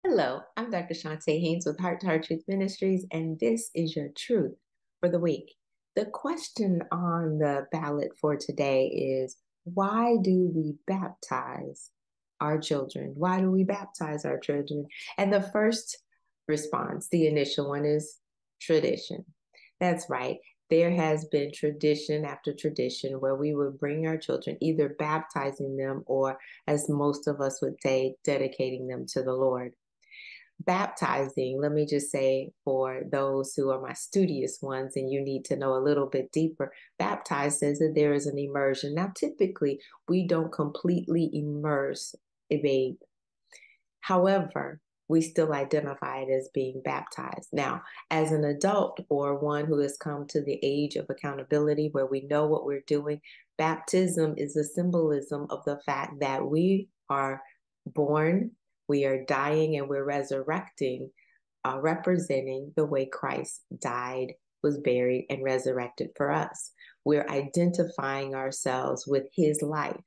Hello, I'm Dr. Chonta Haynes with Heart to Heart Truth Ministries, and this is your truth for the week. The question on the ballot for today is, why do we baptize our children? Why do we baptize our children? And the first response, the initial one, is tradition. That's right. There has been tradition after tradition where we would bring our children, either baptizing them or, as most of us would say, dedicating them to the Lord. Baptizing, let me just say for those who are my studious ones and you need to know a little bit deeper, baptize says that there is an immersion. Now, typically, we don't completely immerse a babe. However, we still identify it as being baptized. Now, as an adult or one who has come to the age of accountability where we know what we're doing, baptism is a symbolism of the fact that we are born, we are dying, and we're resurrecting, representing the way Christ died, was buried, and resurrected for us. We're identifying ourselves with his life.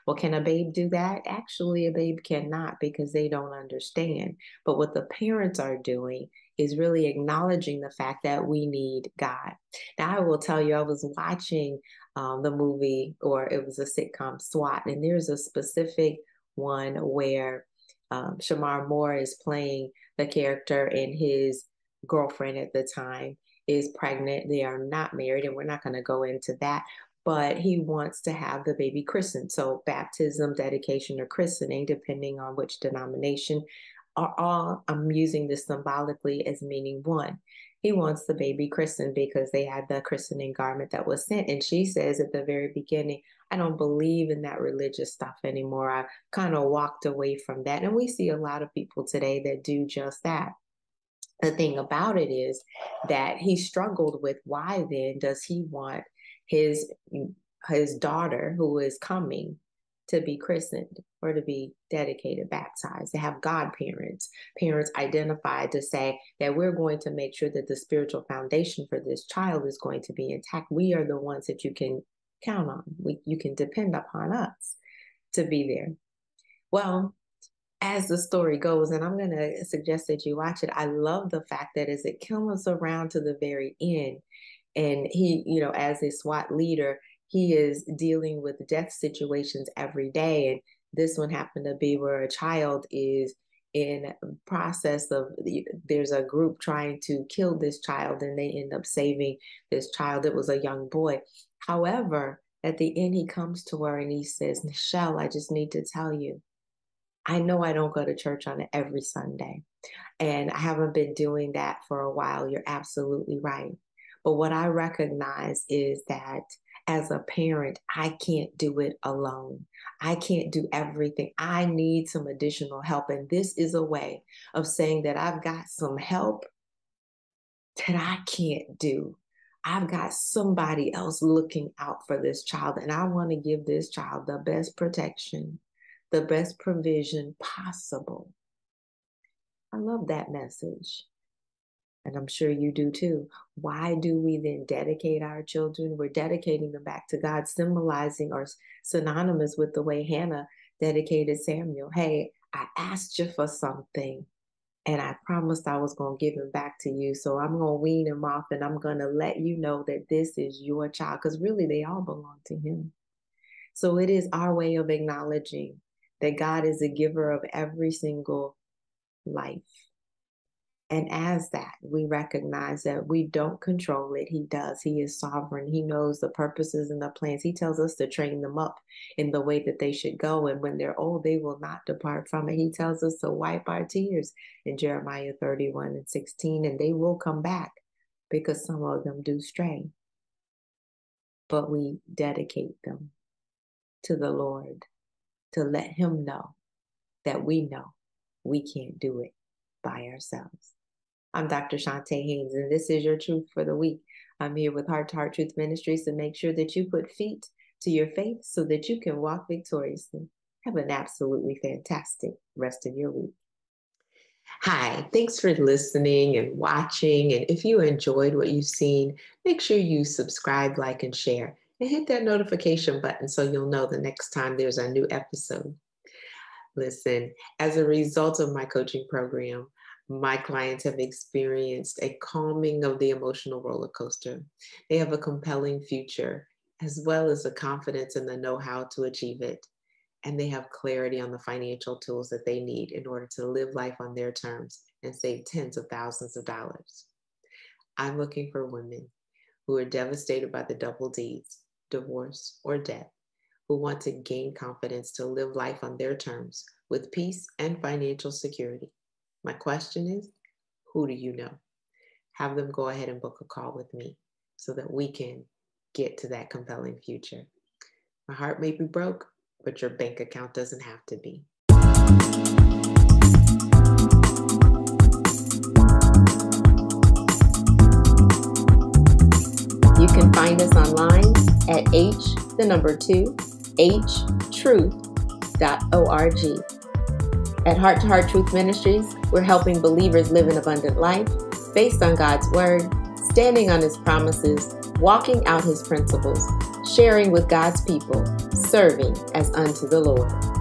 Well, can a babe do that? Actually, a babe cannot because they don't understand. But what the parents are doing is really acknowledging the fact that we need God. Now, I will tell you, I was watching the movie, or it was a sitcom, SWAT, and there's a specific one where Shamar Moore is playing the character, and his girlfriend at the time is pregnant. They are not married, and we're not going to go into that. But he wants to have the baby christened. So baptism, dedication, or christening, depending on which denomination, are all, I'm using this symbolically as meaning one. He wants the baby christened because they had the christening garment that was sent. And she says at the very beginning, I don't believe in that religious stuff anymore. I kind of walked away from that. And we see a lot of people today that do just that. The thing about it is that he struggled with, why then does he want his daughter who is coming to be christened or to be dedicated, baptized, to have godparents, parents identified to say that we're going to make sure that the spiritual foundation for this child is going to be intact. We are the ones that you can count on. You can depend upon us to be there. Well, as the story goes, and I'm going to suggest that you watch it, I love the fact that as it comes around to the very end, and he, as a SWAT leader, he is dealing with death situations every day. And this one happened to be where a child is in process of, there's a group trying to kill this child, and they end up saving this child. It was a young boy. However, at the end, he comes to her and he says, Nichelle, I just need to tell you, I know I don't go to church on every Sunday, and I haven't been doing that for a while. You're absolutely right. But what I recognize is that as a parent, I can't do it alone. I can't do everything. I need some additional help. And this is a way of saying that I've got some help that I can't do. I've got somebody else looking out for this child, and I want to give this child the best protection, the best provision possible. I love that message. And I'm sure you do too. Why do we then dedicate our children? We're dedicating them back to God, symbolizing or synonymous with the way Hannah dedicated Samuel. Hey, I asked you for something, and I promised I was going to give him back to you. So I'm going to wean him off, and I'm going to let you know that this is your child, because really they all belong to him. So it is our way of acknowledging that God is a giver of every single life. And as that, we recognize that we don't control it. He does. He is sovereign. He knows the purposes and the plans. He tells us to train them up in the way that they should go. And when they're old, they will not depart from it. He tells us to wipe our tears in Jeremiah 31:16, and they will come back because some of them do stray. But we dedicate them to the Lord to let him know that we know we can't do it by ourselves. I'm Dr. Chonta Haynes, and this is your truth for the week. I'm here with Heart to Heart Truth Ministries to make sure that you put feet to your faith so that you can walk victoriously. Have an absolutely fantastic rest of your week. Hi, thanks for listening and watching. And if you enjoyed what you've seen, make sure you subscribe, like, and share, and hit that notification button so you'll know the next time there's a new episode. Listen, as a result of my coaching program, my clients have experienced a calming of the emotional roller coaster. They have a compelling future, as well as the confidence and the know-how to achieve it. And they have clarity on the financial tools that they need in order to live life on their terms and save tens of thousands of dollars. I'm looking for women who are devastated by the double D's, divorce or death, who want to gain confidence to live life on their terms with peace and financial security. My question is, who do you know? Have them go ahead and book a call with me so that we can get to that compelling future. My heart may be broke, but your bank account doesn't have to be. You can find us online at htruth.org. At Heart to Heart Truth Ministries, we're helping believers live an abundant life based on God's Word, standing on His promises, walking out His principles, sharing with God's people, serving as unto the Lord.